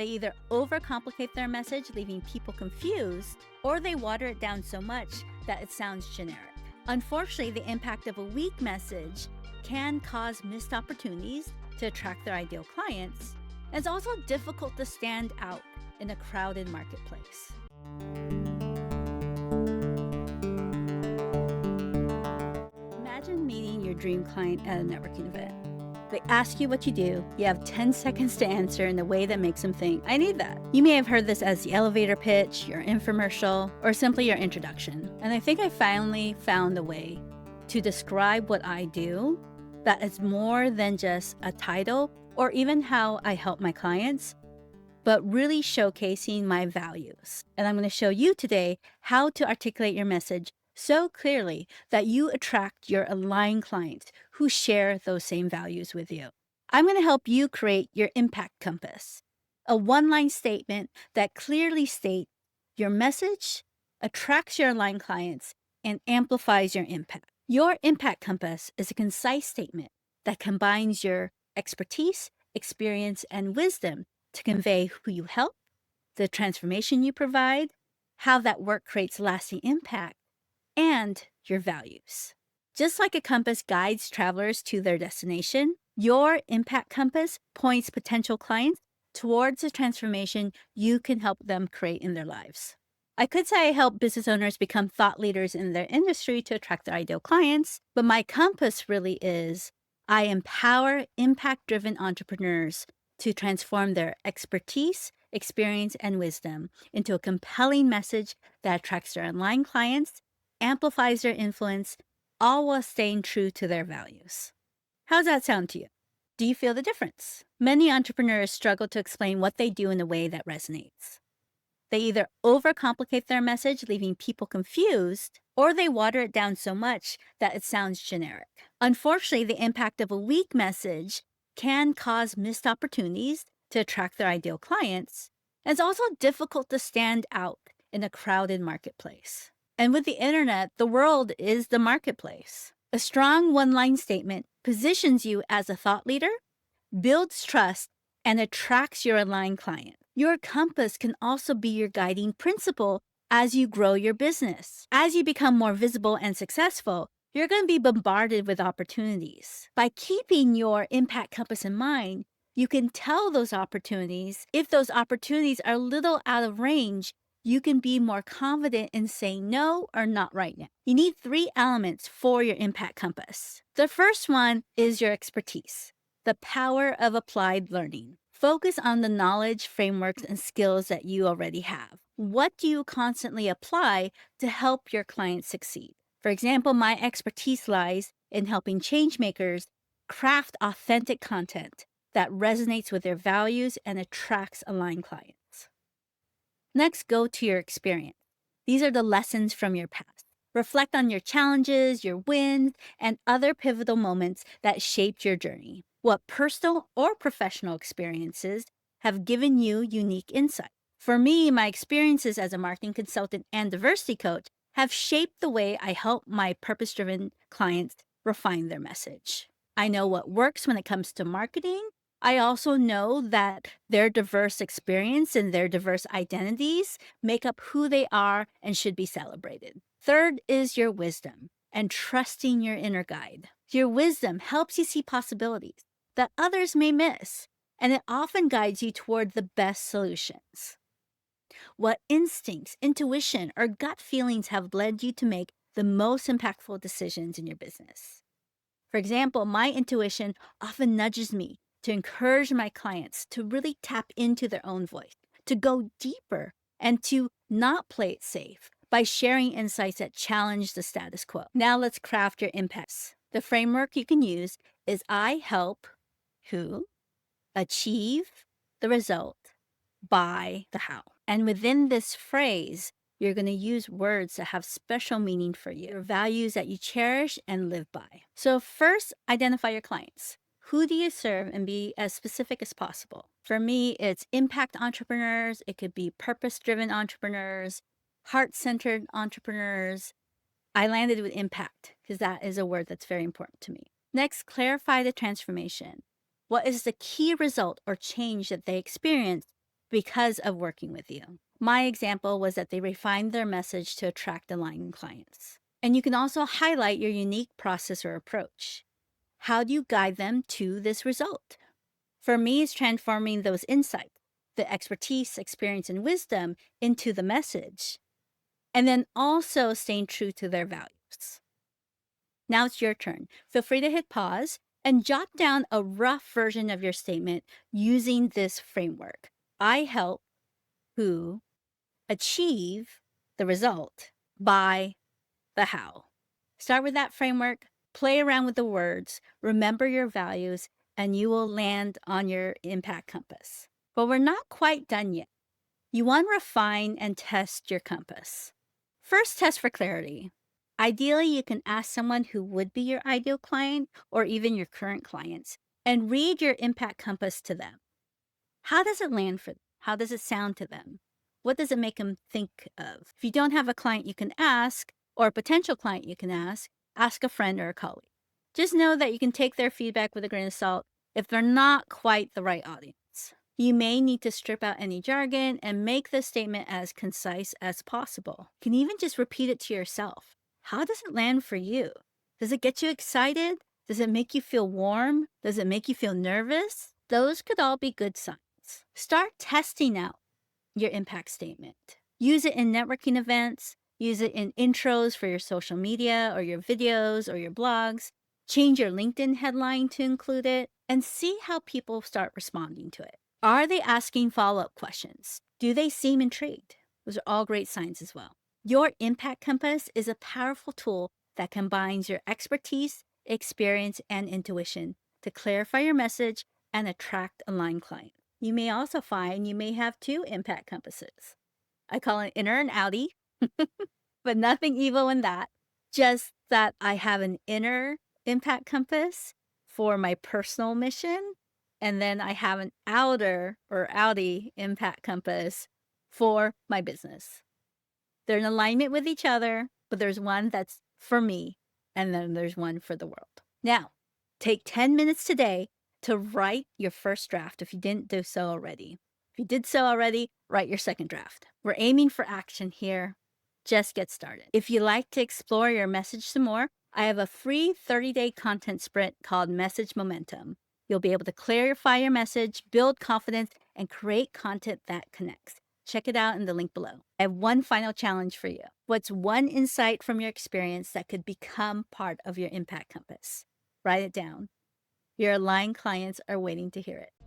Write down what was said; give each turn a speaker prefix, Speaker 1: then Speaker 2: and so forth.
Speaker 1: They either overcomplicate their message, leaving people confused, or they water it down so much that it sounds generic. Unfortunately, the impact of a weak message can cause missed opportunities to attract their ideal clients. And it's also difficult to stand out in a crowded marketplace. Imagine meeting your dream client at a networking event. They ask you what you do. You have 10 seconds to answer in a way that makes them think, I need that. You may have heard this as the elevator pitch, your infomercial, or simply your introduction. And I think I finally found a way to describe what I do that is more than just a title or even how I help my clients, but really showcasing my values. And I'm going to show you today how to articulate your message so clearly that you attract your aligned clients who share those same values with you. I'm going to help you create your impact compass, a one-line statement that clearly states your message, attracts your aligned clients, and amplifies your impact. Your impact compass is a concise statement that combines your expertise, experience, and wisdom to convey who you help, the transformation you provide, how that work creates lasting impact, and your values. Just like a compass guides travelers to their destination, your impact compass points potential clients towards the transformation you can help them create in their lives. I could say I help business owners become thought leaders in their industry to attract their ideal clients, but my compass really is I empower impact-driven entrepreneurs to transform their expertise, experience, and wisdom into a compelling message that attracts their online clients, amplifies their influence, all while staying true to their values. How's that sound to you? Do you feel the difference? Many entrepreneurs struggle to explain what they do in a way that resonates. They either overcomplicate their message, leaving people confused, or they water it down so much that it sounds generic. Unfortunately, the impact of a weak message can cause missed opportunities to attract their ideal clients. And it's also difficult to stand out in a crowded marketplace. And with the internet, the world is the marketplace. A strong one-line statement positions you as a thought leader, builds trust, and attracts your aligned client. Your compass can also be your guiding principle as you grow your business. As you become more visible and successful, you're going to be bombarded with opportunities. By keeping your impact compass in mind, you can tell those opportunities. If those opportunities are a little out of range, you can be more confident in saying no or not right now. You need 3 elements for your impact compass. The first one is your expertise, the power of applied learning. Focus on the knowledge, frameworks, and skills that you already have. What do you constantly apply to help your clients succeed? For example, my expertise lies in helping changemakers craft authentic content that resonates with their values and attracts aligned clients. Next, go to your experience. These are the lessons from your past. Reflect on your challenges, your wins, and other pivotal moments that shaped your journey. What personal or professional experiences have given you unique insight? For me, my experiences as a marketing consultant and diversity coach have shaped the way I help my purpose-driven clients refine their message. I know what works when it comes to marketing. I also know that their diverse experience and their diverse identities make up who they are and should be celebrated. Third is your wisdom and trusting your inner guide. Your wisdom helps you see possibilities that others may miss, and it often guides you toward the best solutions. What instincts, intuition, or gut feelings have led you to make the most impactful decisions in your business? For example, my intuition often nudges me to encourage my clients to really tap into their own voice, to go deeper, and to not play it safe by sharing insights that challenge the status quo. Now let's craft your impacts. The framework you can use is I help who achieve the result by the how. And within this phrase, you're going to use words that have special meaning for you, values that you cherish and live by. So first, identify your clients. Who do you serve, and be as specific as possible? For me, it's impact entrepreneurs. It could be purpose-driven entrepreneurs, heart-centered entrepreneurs. I landed with impact because that is a word that's very important to me. Next, clarify the transformation. What is the key result or change that they experience because of working with you. My example was that they refined their message to attract aligned clients. And you can also highlight your unique process or approach. How do you guide them to this result? For me, it's transforming those insights, the expertise, experience, and wisdom into the message, and then also staying true to their values. Now it's your turn. Feel free to hit pause and jot down a rough version of your statement using this framework. I help who achieve the result by the how. Start with that framework, play around with the words, remember your values, and you will land on your impact compass. But we're not quite done yet. You want to refine and test your compass. First, test for clarity. Ideally, you can ask someone who would be your ideal client or even your current clients and read your impact compass to them. How does it land for them? How does it sound to them? What does it make them think of? If you don't have a client you can ask, or a potential client you can ask a friend or a colleague. Just know that you can take their feedback with a grain of salt if they're not quite the right audience. You may need to strip out any jargon and make the statement as concise as possible. You can even just repeat it to yourself. How does it land for you? Does it get you excited? Does it make you feel warm? Does it make you feel nervous? Those could all be good signs. Start testing out your impact statement. Use it in networking events, use it in intros for your social media or your videos or your blogs. Change your LinkedIn headline to include it and see how people start responding to it. Are they asking follow-up questions? Do they seem intrigued? Those are all great signs as well. Your impact compass is a powerful tool that combines your expertise, experience, and intuition to clarify your message and attract aligned clients. You may also find you may have two impact compasses. I call it inner and outie, but nothing evil in that. Just that I have an inner impact compass for my personal mission, and then I have an outer or outie impact compass for my business. They're in alignment with each other, but there's one that's for me, and then there's one for the world. Now, take 10 minutes today to write your first draft if you didn't do so already. If you did so already, write your second draft. We're aiming for action here. Just get started. If you'd like to explore your message some more, I have a free 30-day content sprint called Message Momentum. You'll be able to clarify your message, build confidence, and create content that connects. Check it out in the link below. I have one final challenge for you. What's one insight from your experience that could become part of your impact compass? Write it down. Your aligned clients are waiting to hear it.